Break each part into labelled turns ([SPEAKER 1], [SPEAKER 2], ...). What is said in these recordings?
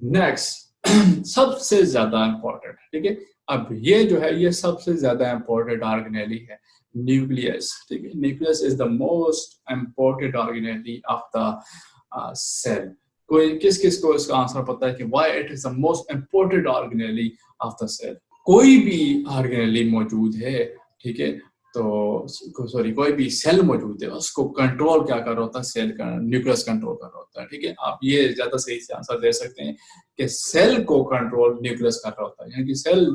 [SPEAKER 1] Next सबसे ज्यादा important, ठीक है। अब ये जो है ये सबसे ज्यादा इंपॉर्टेंट ऑर्गेनेली है, न्यूक्लियस, ठीक है। Nucleus is the most important organelle of the cell. कोई किस किस को इसका आंसर पता है कि why it is the most important organelle of the cell? कोई भी ऑर्गेनेली मौजूद है, ठीक है, तो सॉरी कोई भी सेल मौजूद है उसको कंट्रोल क्या कर रहा होता है? सेल का न्यूक्लियस कंट्रोल कर रहा होता है, ठीक है। आप ये ज्यादा सही से आंसर दे सकते हैं कि सेल को कंट्रोल न्यूक्लियस कर रहा होता है, यानी कि cell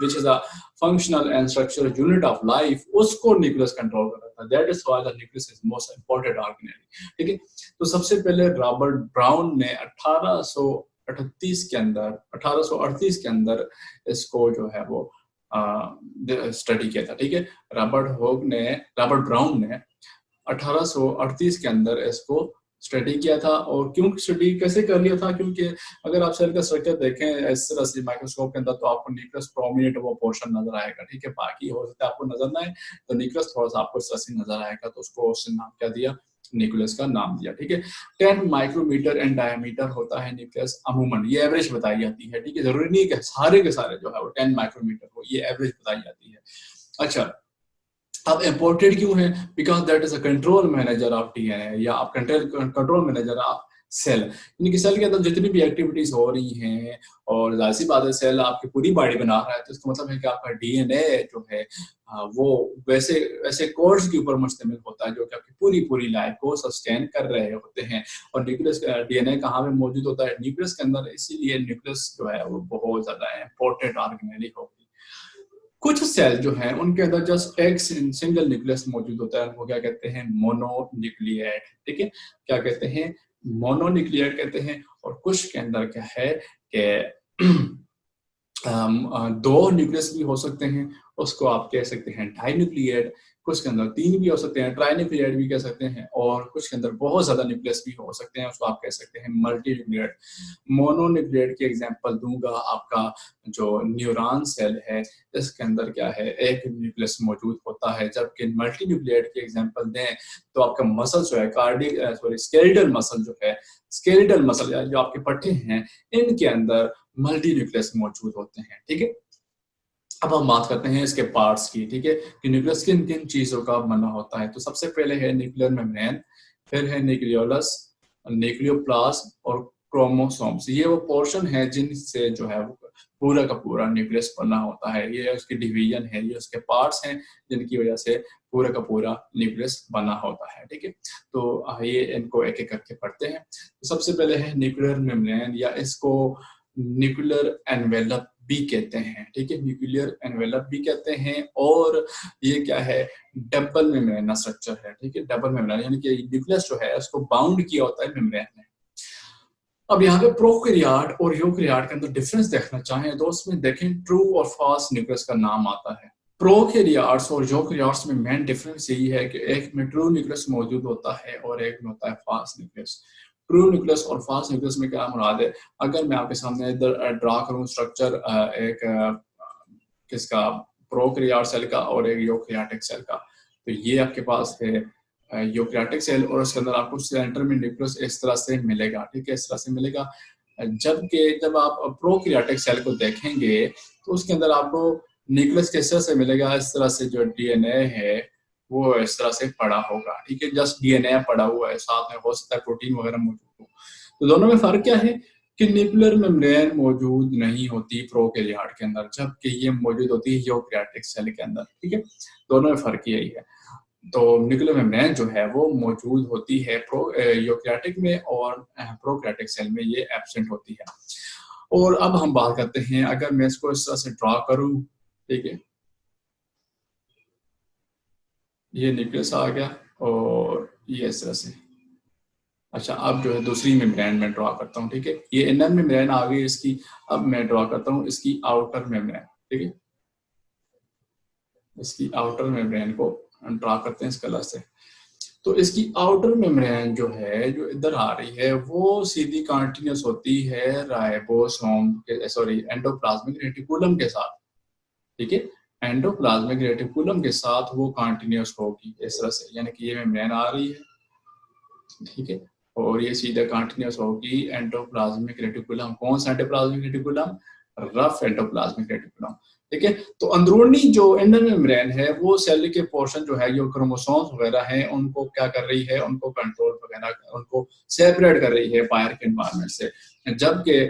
[SPEAKER 1] which is a functional and structural unit of life, उसको न्यूक्लियस कंट्रोल कर रहा है। That is why the nucleus is most important organelle, ठीक है। तो सबसे पहले रॉबर्ट ब्राउन ने 1838 के अंदर 1838 के अंदर इसको जो है वो स्टडी किया था, ठीक है। रॉबर्ट ब्राउन ने 1838 के अंदर इसको स्टडी किया था। और क्यों स्टडी कैसे कर लिया था? क्योंकि अगर आप सेल का स्ट्रक्चर देखें इस तरह से माइक्रोस्कोप के अंदर तो आपको न्यूक्लियस प्रोमिनेंट वो पोर्शन नजर आएगा, ठीक है। बाकी हो सकता है आपको नजर ना आए, तो न्यूक्लियस थोड़ा सा आपको इस तरह से नजर आएगा, तो उसको उसने नाम क्या दिया? न्यूक्लियस का नाम दिया, ठीक है। 10 माइक्रोमीटर इन डायमीटर होता है न्यूक्लियस अमूमन, ये एवरेज बताई जाती है, ठीक है। जरूरी नहीं कि सारे के सारे जो है वो 10 माइक्रोमीटर हो, ये एवरेज बताई जाती है। अच्छा, अब इम्पोर्टेड क्यों है? Because that is a control manager of DNA, या आप कंट्रोल मैनेजर ऑफ सेल, यानी कि सेल के अंदर जितनी भी एक्टिविटीज हो रही हैं, और जाहिर सी बात है सेल आपकी पूरी बॉडी बना रहा है, तो इसका मतलब है कि आपका डीएनए जो है वो वैसे वैसे कोड्स के ऊपर मुश्तमिल होता है जो कि आपकी पूरी पूरी लाइफ को सस्टेन कर रहे होते हैं। और न्यूक्लियस डीएनए कहाँ पे मौजूद होता है? न्यूक्लियस के अंदर, इसीलिए न्यूक्लियस जो है वो बहुत ज्यादा इंपॉर्टेंट ऑर्गेनेली होगी। कुछ सेल जो है उनके अंदर जस्ट एक सिंगल न्यूक्लियस मौजूद होता है, उनको क्या कहते हैं? मोनोन्यूक्लिएट, ठीक है। क्या कहते हैं? मोनोन्यूक्लिएट कहते हैं। और कुछ के अंदर क्या है कि दो न्यूक्लियस भी हो सकते हैं, उसको आप कह सकते हैं डाइन्यूक्लिएट। कुछ के अंदर तीन भी हो सकते हैं, ट्राइन्यूक्लिएट भी कह सकते हैं। और कुछ के अंदर बहुत ज्यादा न्यूक्लियस भी हो सकते हैं, उसको आप कह सकते हैं मल्टी न्यूक्लिएट। मोनोन्यूक्लिएट की एग्जांपल दूंगा, आपका जो न्यूरॉन सेल है इसके अंदर क्या है? एक न्यूक्लियस मौजूद होता है। जबकि मल्टी न्यूक्लिएट की एग्जांपल दें तो आपका मसल जो है स्केलेटल मसल जो है, स्केलेटल मसल जो आपके पट्टे हैं, इनके अंदर मल्टी न्यूक्लियस मौजूद होते हैं, ठीक है। अब हम बात करते हैं इसके पार्ट्स की, ठीक है, कि न्यूक्लियस किन किन चीजों का बना होता है। तो सबसे पहले है न्यूक्लियर मेम्ब्रेन, फिर है न्यूक्लियोलस, न्यूक्लियोप्लाज्म और क्रोमोसोम्स। ये वो पोर्शन है जिनसे जो है वो पूरा का पूरा न्यूक्लियस बना होता है। ये उसकी डिवीजन है, ये उसके पार्ट्स हैं जिनकी वजह से पूरा का पूरा न्यूक्लियस बना होता है, ठीक है। तो आइए इनको एक एक करके पढ़ते हैं। तो सबसे पहले है न्यूक्लियर मेम्ब्रेन, या इसको न्यूक्लियर एनवेलप भी कहते हैं, ठीक है। न्यूक्लियर एनवेलप भी कहते हैं। और ये क्या है? डबल मेम्ब्रेन स्ट्रक्चर है, ठीक है। डबल मेम्ब्रेन यानी कि न्यूक्लियस जो है उसको बाउंड किया होता है मेम्ब्रेन में। अब यहाँ पे प्रोकैरियोट और यूकैरियोट के अंदर डिफरेंस देखना चाहें तो उसमें देखें ट्रू और फॉल्स न्यूक्लियस का नाम आता है। प्रोकैरियोट्स और यूकैरियोट्स में मेन डिफरेंस यही है कि एक में ट्रू न्यूक्लियस मौजूद होता है और एक में होता है फॉल्स न्यूक्लियस। ट्रू न्यूक्लियस और फॉल्स न्यूक्लियस में क्या मुराद है? अगर मैं आपके सामने इधर ड्रा करूं स्ट्रक्चर एक किसका? प्रोकैरियोट सेल का और एक यूकैरियोटिक सेल का, तो ये आपके पास है यूकैरियोटिक सेल, और उसके अंदर आपको सेंटर में न्यूक्लियस इस तरह से मिलेगा, ठीक है, इस तरह से मिलेगा। जबकि जब आप प्रोकैरियोटिक सेल को देखेंगे तो उसके अंदर आपको न्यूक्लियस किस तरह से मिलेगा? इस तरह से जो डीएनए है वो इस तरह से पड़ा होगा, ठीक है। जस्ट डीएनए पड़ा हुआ है, साथ में हो सकता है प्रोटीन वगैरह मौजूद हो। तो दोनों में फर्क क्या है? कि न्यूक्लियर मेम्ब्रेन मौजूद नहीं होती प्रोकैरियोट के अंदर, जबकि ये मौजूद होती है यूकैरियोटिक सेल के अंदर, ठीक है। दोनों में फर्क यही है। तो न्यूक्लियर मेम्ब्रेन जो है वो मौजूद होती है यूकैरियोटिक में, और प्रोकैरियोटिक सेल में ये एब्सेंट होती है। और अब हम बात करते हैं, अगर मैं इसको इस तरह से ड्रा करूं, ठीक है, ये न्यूक्लियस आ गया और ये इस तरह से। अच्छा, अब जो है दूसरी मेम्ब्रेन में ड्रा करता हूँ, ठीक है। ये इनर मेम्ब्रेन आ गई इसकी। अब मैं ड्रा करता हूँ इसकी आउटर मेम्ब्रेन, ठीक है। इसकी आउटर मेम्ब्रेन को ड्रा करते हैं इस कलर से। तो इसकी आउटर मेम्ब्रेन जो है, जो इधर आ रही है, वो सीधी कंटिन्यूस होती है राइबोसोम के, सॉरी, एंडोप्लाज्मिक रेटिकुलम के साथ, ठीक है। एंडोप्लाज्मिक रेटिकुलम के साथ वो कंटिन्यूस होगी इस तरह से, यानी कि ये मेम्ब्रेन आ रही है, ठीक है। और ये सीधा कंटिन्यूस होगी एंडोप्लाज्मिक रेटिकुलम। कौन सा endoplasmic reticulum? Rough endoplasmic reticulum. ठीक है, तो अंदरूनी जो इंडर मेम्ब्रेन है वो सेल के पोर्शन जो है, जो क्रोमोसोम्स वगैरह हैं, उनको क्या कर रही है, उनको कंट्रोल वगैरह, उनको सेपरेट कर रही है बाहर के एनवायरनमेंट से। जबकि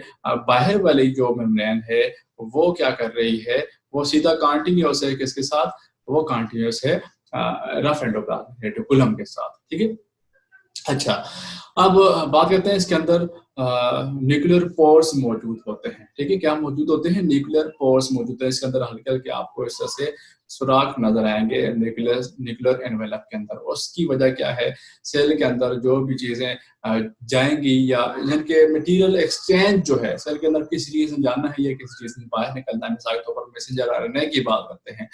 [SPEAKER 1] बाहर वाली जो मेम्ब्रेन है वो क्या कर रही है, वो सीधा कंटिन्यूस है किसके साथ? वो कंटिन्यूस है रफ एंडोप्लाज्मिक रेटिकुलम के साथ। ठीक है, अच्छा, अब बात करते हैं इसके अंदर न्यूक्लियर पोर्स मौजूद होते हैं। ठीक है, क्या मौजूद होते हैं? न्यूक्लियर पोर्स मौजूद है इसके अंदर। हल्के हल्के आपको इस तरह से सुराख नजर आएंगे न्यूक्लियर एनवेलप के अंदर। उसकी वजह क्या है? सेल के अंदर जो भी चीजें जाएंगी या जिनके मटेरियल एक्सचेंज जो है सेल के अंदर, किसी चीज में जाना है या किसी चीज में बाहर निकलना है, मिसाल के तौर पर मैसेंजर आरएनए की बात करते हैं।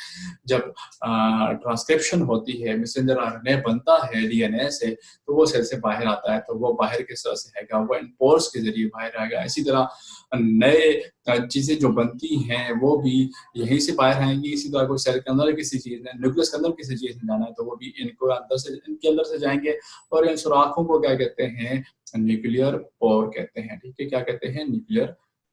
[SPEAKER 1] जब ट्रांसक्रिप्शन होती है, मैसेंजर आरएनए बनता है डीएनए से, तो वो सेल से बाहर आता है, तो वो बाहर किस तरह से आएगा? वो इन पोर्स के जरिए बाहर आएगा। इसी तरह नए चीजें जो बनती हैं वो भी यहीं से बाहर आएंगी। इसी तरह कोई सेल के अंदर किसी चीज में, न्यूक्लियस के अंदर किसी चीज में जाना है, तो वो भी इनको इनके अंदर से जाएंगे। और इन सुराखों को क्या कहते हैं? न्यूक्लियर पोर कहते हैं। ठीक है, क्या कहते हैं? न्यूक्लियर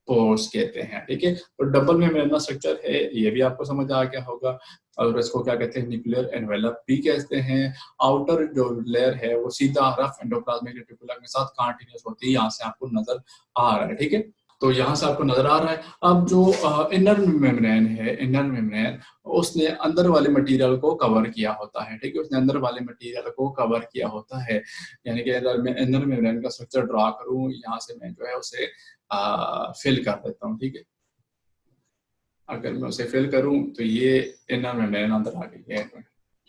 [SPEAKER 1] पोर्स कहते हैं। ठीक है, तो डबल मेम्ब्रेन स्ट्रक्चर है, ये भी आपको समझ आ गया होगा। और इसको क्या कहते हैं? न्यूक्लियर एनवेलप भी कहते हैं। आउटर जो लेयर है वो सीधा रफ एंडोप्लाज्मिक रेटिकुलम के साथ कंटिन्यूस होती है। यहाँ से आपको नजर आ रहा है। ठीक है, तो यहाँ से आपको नजर आ रहा है। अब जो इनर मेम्ब्रेन है, इनर मेम्ब्रेन उसने अंदर वाले मटेरियल को कवर किया होता है। ठीक है, उसने अंदर वाले मटेरियल को कवर किया होता है। यानी कि अगर मैं इनर मेम्ब्रेन का स्ट्रक्चर ड्रा करूँ, यहाँ से मैं जो है उसे फिल कर देता हूँ। ठीक है, अगर मैं उसे फिल करूं तो ये इनर मेम्ब्रेन अंदर आ गई है।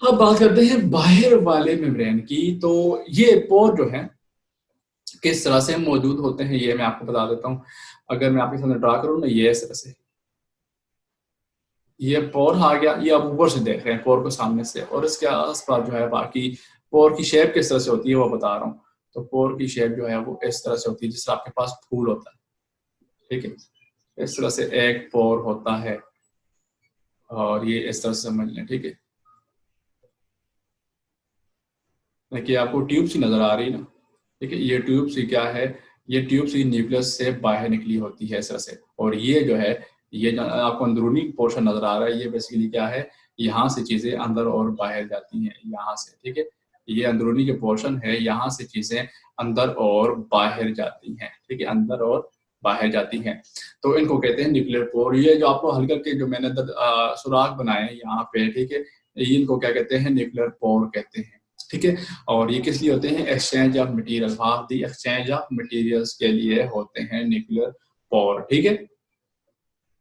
[SPEAKER 1] अब बात करते हैं बाहर वाले मेम्ब्रेन की। तो ये पोर जो है किस तरह से मौजूद होते हैं ये मैं आपको बता देता हूं। अगर मैं आपके सामने ड्रा करूं ना, ये इस तरह से ये पोर आ गया, ये आप ऊपर से देख रहे हैं पोर को सामने से, और इसके आसपास जो है बाकी पोर की शेप किस तरह से होती है वो बता रहा हूँ। तो पोर की शेप जो है वो इस तरह से होती है, जिससे आपके पास फूल होता है। ठीक है, इस तरह से एक पोर होता है और ये इस तरह से समझ लें। ठीक है, देखिए आपको ट्यूब सी नजर आ रही है ना। ठीक है, ये ट्यूब सी क्या है? ये ट्यूब सी न्यूक्लियस से बाहर निकली होती है इस तरह से। और ये जो है, ये जो आपको अंदरूनी पोर्शन नजर आ रहा है, ये बेसिकली क्या है? यहाँ से चीजें अंदर और बाहर जाती हैं, यहाँ से। ठीक है, ये अंदरूनी जो पोर्शन है, यहाँ से चीजें अंदर और बाहर जाती हैं। ठीक है, अंदर और बाहर जाती हैं, तो इनको कहते हैं न्यूक्लियर पोर। ये जो आपको हल्के के जो मैंने सुराख बनाए हैं यहाँ पे, ठीक है, इनको क्या कहते हैं? न्यूक्लियर पोर कहते हैं। ठीक है, और ये किस लिए होते हैं? Exchange of material, half the exchange of materials के लिए होते हैं न्यूक्लियर पोर। ठीक है,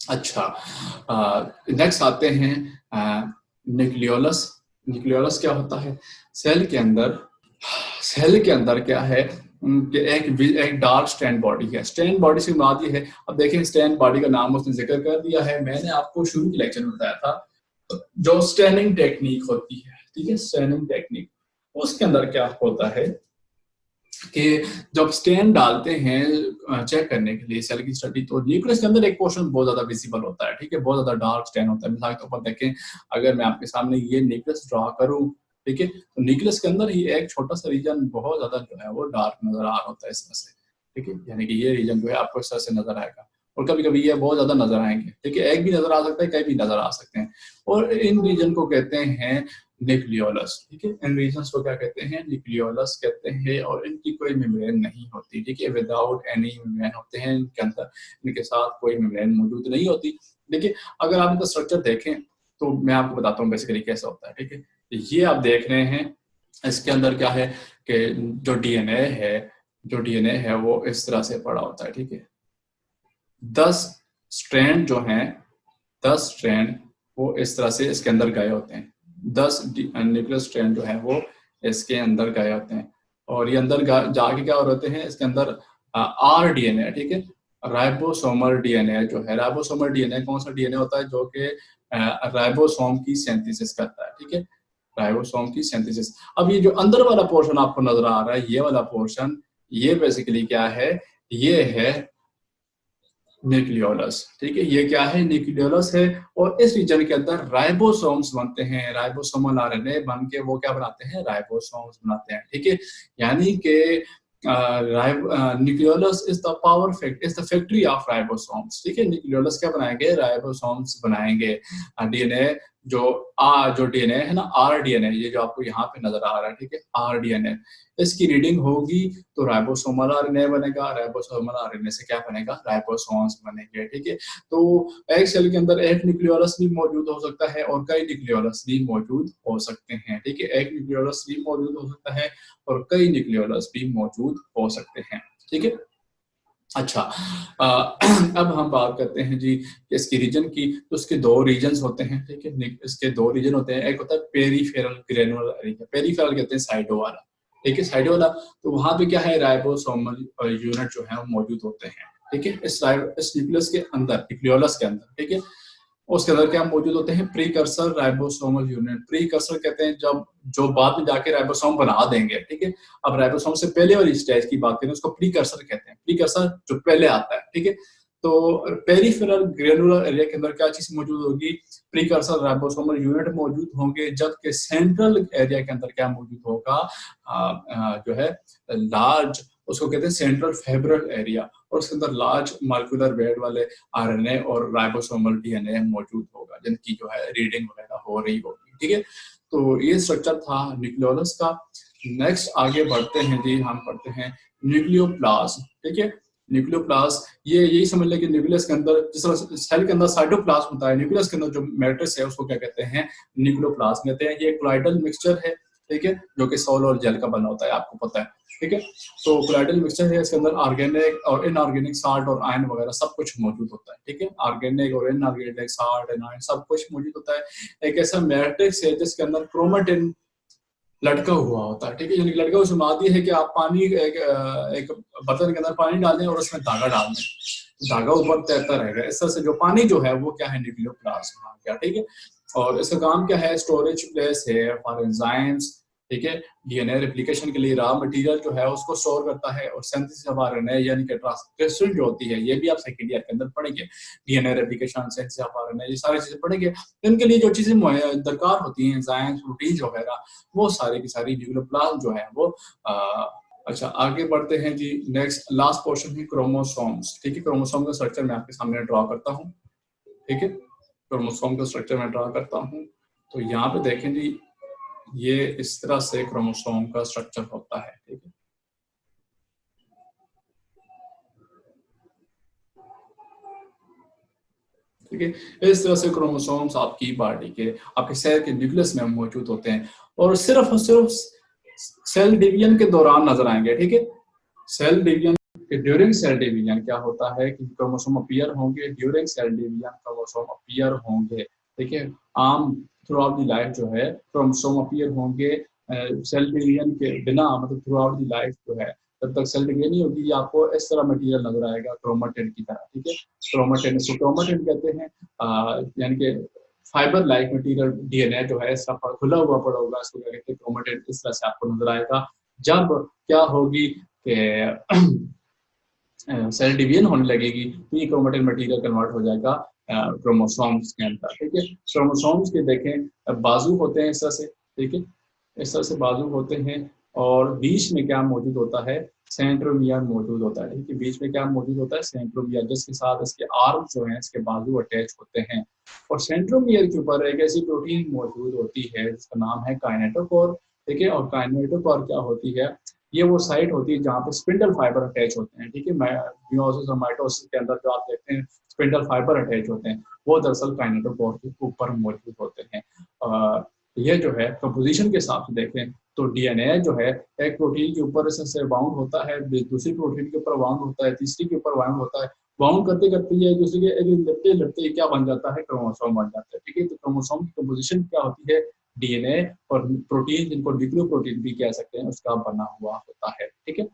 [SPEAKER 1] अच्छा, नेक्स्ट आते हैं न्यूक्लियोलस। न्यूक्लियोलस क्या होता है? सेल के अंदर, सेल के अंदर क्या है कि एक डार्क स्ट्रैंड बॉडी है। स्ट्रैंड बॉडी से मुराद ये है, अब देखें स्ट्रैंड बॉडी का नाम उसने जिक्र कर दिया है। मैंने आपको शुरू के लेक्चर में बताया था जो स्टैनिंग टेक्निक होती है। ठीक है, स्टैनिंग टेक्निक, उसके अंदर क्या होता है कि जब स्टेन डालते हैं चेक करने के लिए सेल की स्टडी, तो न्यूक्लियस के अंदर एक पोर्शन बहुत ज्यादा विजिबल होता है। ठीक है, बहुत ज्यादा डार्क स्टेन होता है। मिसाल के तौर पर देखें, अगर मैं आपके सामने ये न्यूक्लियस ड्रा करूं, ठीक है, तो न्यूक्लियस के अंदर ही एक छोटा सा रीजन बहुत ज्यादा जो है वो डार्क नजर आ रहा होता है इस तरह से। ठीक है, यानी कि ये रीजन जो है आपको इस तरह से नजर आएगा, और कभी कभी ये बहुत ज्यादा नजर आएंगे। ठीक है, एक भी नजर आ सकता है, कई भी नजर आ सकते हैं, और इन रीजन को कहते हैं न्यूक्लियोलस। ठीक है, इन रीजन्स को क्या कहते हैं? न्यूक्लियोलस कहते हैं। और इनकी कोई मेम्ब्रेन नहीं होती। ठीक है, विदाउट एनी मेम्ब्रेन होते हैं इनके अंदर, इनके साथ कोई मेम्ब्रेन मौजूद नहीं होती। देखिए, अगर आप इनका स्ट्रक्चर देखें तो मैं आपको बताता हूँ बेसिकली कैसा होता है। ठीक है, ये आप देख रहे हैं, इसके अंदर क्या है कि जो डीएनए है वो इस तरह से पड़ा होता है। ठीक है, 10 स्ट्रैंड जो हैं, 10 स्ट्रैंड वो इस तरह से इसके अंदर गए होते हैं। 10 न्यूक्लियर स्ट्रैंड जो है वो इसके अंदर गए होते हैं, और ये अंदर जाके क्या होते हैं? इसके अंदर आर डीएनए, ठीक है, राइबोसोमल डीएनए जो है। राइबोसोमल डीएनए कौन सा डीएनए होता है? जो कि राइबोसोम की सिंथेसिस करता है। ठीक है, राइबोसोम की सिंथेसिस। अब ये जो अंदर वाला पोर्शन आपको नजर आ रहा है, ये वाला पोर्शन, ये बेसिकली क्या है? ये है न्यूक्लियोलस। ठीक है, ये क्या है? न्यूक्लियोलस है। और इस रीजन के अंदर राइबोसोम्स बनते हैं, राइबोसोमल आरएनए बन के वो क्या बनाते हैं? राइबोसोम्स बनाते हैं। ठीक है, यानी कि nucleolus is the power fact is the factory of ribosomes. ठीक है, न्यूक्लियोलस क्या बनाएंगे, राइबोसोम्स बनाएंगे। डीएनए जो डीएनए है ना, आरडीएनए, ये जो आपको यहाँ पे नजर आ रहा है, ठीक है, आरडीएनए, इसकी रीडिंग होगी तो राइबोसोमल आरएनए बनेगा, राइबोसोमल आरएनए से क्या बनेगा, राइबोसोम्स बनेंगे। ठीक है, तो एक सेल के अंदर एक न्यूक्लियोलस भी मौजूद हो सकता है और कई न्यूक्लियोलस भी मौजूद हो सकते हैं। ठीक है, एक न्यूक्लियोलस भी मौजूद हो सकता है और कई न्यूक्लियोलस भी मौजूद हो सकते हैं। ठीक है, अच्छा, अब हम बात करते हैं जी इसकी रीजन की। तो उसके दो रीजन्स होते हैं। ठीक है, इसके दो रीजन होते हैं, एक होता है पेरीफेरल ग्रेनुलर एरिया, पेरीफेरल कहते हैं साइडो वाला। ठीक है, साइडो वाला, तो वहां पे क्या है, राइबोसोमल यूनिट जो है वो मौजूद होते हैं। ठीक है, इस न्यूक्लियस के अंदर, न्यूक्लियोलस के अंदर। ठीक है, उसके अंदर क्या मौजूद होते हैं, प्रीकर्सर राइबोसोमल यूनिट। प्रीकर्सर कहते हैं जब जो बाद में जाके राइबोसोम बना देंगे। ठीक है, अब राइबोसोम से पहले वाली स्टेज की बात करें उसको प्रीकर्सर कहते हैं, प्रीकर्सर जो पहले आता है। ठीक है, तो पेरिफेरल ग्रेनुलर एरिया के अंदर क्या चीज मौजूद होगी, प्रीकर्सर राइबोसोमल यूनिट मौजूद होंगे, जबकि सेंट्रल एरिया के अंदर क्या मौजूद होगा, जो है लार्ज, उसको कहते हैं सेंट्रल फेब्रल एरिया, और उसके अंदर लार्ज मॉलिक्यूलर वेट वाले आरएनए और राइबोसोमल डीएनए मौजूद होगा, जिनकी जो है रीडिंग वगैरह हो रही होगी। ठीक है, तो ये स्ट्रक्चर था न्यूक्लियोलस का। नेक्स्ट आगे बढ़ते हैं जी, हम पढ़ते हैं न्यूक्लियोप्लाज्म। ठीक है, न्यूक्लियोप्लाज्म, ये यही समझ लें कि न्यूक्लियस के अंदर, जिस तरह सेल के अंदर साइटोप्लाज्म होता है, न्यूक्लियस के अंदर जो मैट्रिक्स है उसको क्या कहते हैं, न्यूक्लियोप्लाज्म कहते हैं। ये कोलाइडल मिक्सचर है। ठीक है, जो कि सॉल और जेल का बना होता है, आपको पता है। ठीक है, तो कोलाइडल मिक्सचर है, इसके अंदर ऑर्गेनिक और इनऑर्गेनिक साल्ट और आयन वगैरह सब कुछ मौजूद होता है। ठीक है, ऑर्गेनिक और इनऑर्गेनिक साल्ट एंड आयन सब कुछ मौजूद होता है। एक ऐसा मैट्रिक्स है जिसके अंदर क्रोमेटिन लटका हुआ होता है। ठीक है, यानी लटका हुआ सुनाती है कि आप पानी एक बर्तन के अंदर पानी डाल दें और उसमें धागा डाल दें, धागा ऊपर तैरता रहेगा। इस तरह से जो पानी जो है वो क्या है, न्यूक्लियोप्लाज्म आ गया। ठीक है, और इसका काम क्या है, स्टोरेज प्लेस है फॉर एंजाइम्स। ठीक है, डीएनए रेप्लिकेशन के लिए रॉ मटेरियल जो है उसको स्टोर करता है, और सिंथेसिस ऑफ आरएनए यानी कि ट्रांसक्रिप्शन जो होती है, ये भी आप सेकंड ईयर के अंदर पढ़ेंगे। DNA replication, synthesis of RNA, ये सारी चीजें पढ़ेंगे। इनके लिए जो चीजें दरकार होती हैं, एंजाइम्स, प्रोटीन्स वगैरह, वो सारी की सारी न्यूक्लियोप्लाज्म जो है वो अच्छा, आगे बढ़ते हैं जी। नेक्स्ट लास्ट पोर्शन है क्रोमोसोम्स। ठीक है, क्रोमोसोम का स्ट्रक्चर मैं आपके सामने ड्रॉ करता हूँ। ठीक है, क्रोमोसोम का स्ट्रक्चर मैं ड्रॉ करता हूँ। तो यहाँ पे देखें जी, ये इस तरह से क्रोमोसोम का स्ट्रक्चर होता है। ठीक है, ठीक है, इस तरह से क्रोमोसोम्स आपकी बॉडी के, आपके सेल के न्यूक्लियस में मौजूद होते हैं, और सिर्फ सेल डिवीजन के दौरान नजर आएंगे। ठीक है, cell division, during cell division क्या होता है कि क्रोमोसोम अपीयर होंगे, during cell division chromosome appear होंगे। ठीक है, आम थ्रू आउट दी लाइफ जो है क्रोमोसोम अपीयर होंगे, सेल डिवीजन के बिना, मतलब थ्रू आउट दी लाइफ जो है, जब तक सेल डिवीजन नहीं होगी, आपको इस तरह मटेरियल नजर आएगा क्रोमेटिन की तरह। ठीक है, क्रोमेटिन, इसको क्रोमेटिन कहते हैं, यानी कि फाइबर लाइक मटेरियल डीएनए जो है इसका खुला हुआ पड़ा होगा, इसको क्या कहते हैं, क्रोमेटिन। इस तरह से आपको नजर आएगा। जब क्या होगी कि सेल डिवीजन होने लगेगी, तो ये क्रोमेटिन मटेरियल कन्वर्ट हो जाएगा क्रोमोसोम्स के अंदर। ठीक है, क्रोमोसोम्स के देखें बाजू होते हैं इस तरह से। ठीक है, इस तरह से बाजू होते हैं, और बीच में क्या मौजूद होता है, सेंट्रोमियर मौजूद होता है। ठीक है, बीच में क्या मौजूद होता है, सेंट्रोमियर, जिसके साथ इसके आर्म जो है, इसके बाजू अटैच होते हैं। और सेंट्रोमियर के ऊपर एक ऐसी प्रोटीन मौजूद होती है जिसका नाम है काइनेटोकोर। ठीक है, और काइनेटोकोर क्या होती है, ये वो साइट होती है जहाँ पे स्पिंडल फाइबर अटैच होते हैं। ठीक है, मियोसिस और माइटोसिस के अंदर जो आप देखते हैं स्पिंडल फाइबर अटैच होते हैं, वो दरअसल काइनेटोकोर के ऊपर मौजूद होते हैं। ये जो है कंपोजिशन के हिसाब से देखें तो डीएनए जो है एक प्रोटीन के ऊपर से बाउंड होता है, दूसरी प्रोटीन के ऊपर बाउंड होता है, तीसरी के ऊपर बाउंड होता है। बाउंड करते करते ये दूसरे के लड़ते लड़ते क्या बन जाता है, क्रोमोसोम बन जाता है। ठीक है, तो क्रोमोसोम की कंपोजिशन क्या होती है, डीएनए और प्रोटीन, जिनको न्यूक्लियोप्रोटीन भी कह सकते हैं, उसका बना हुआ होता है। ठीक है,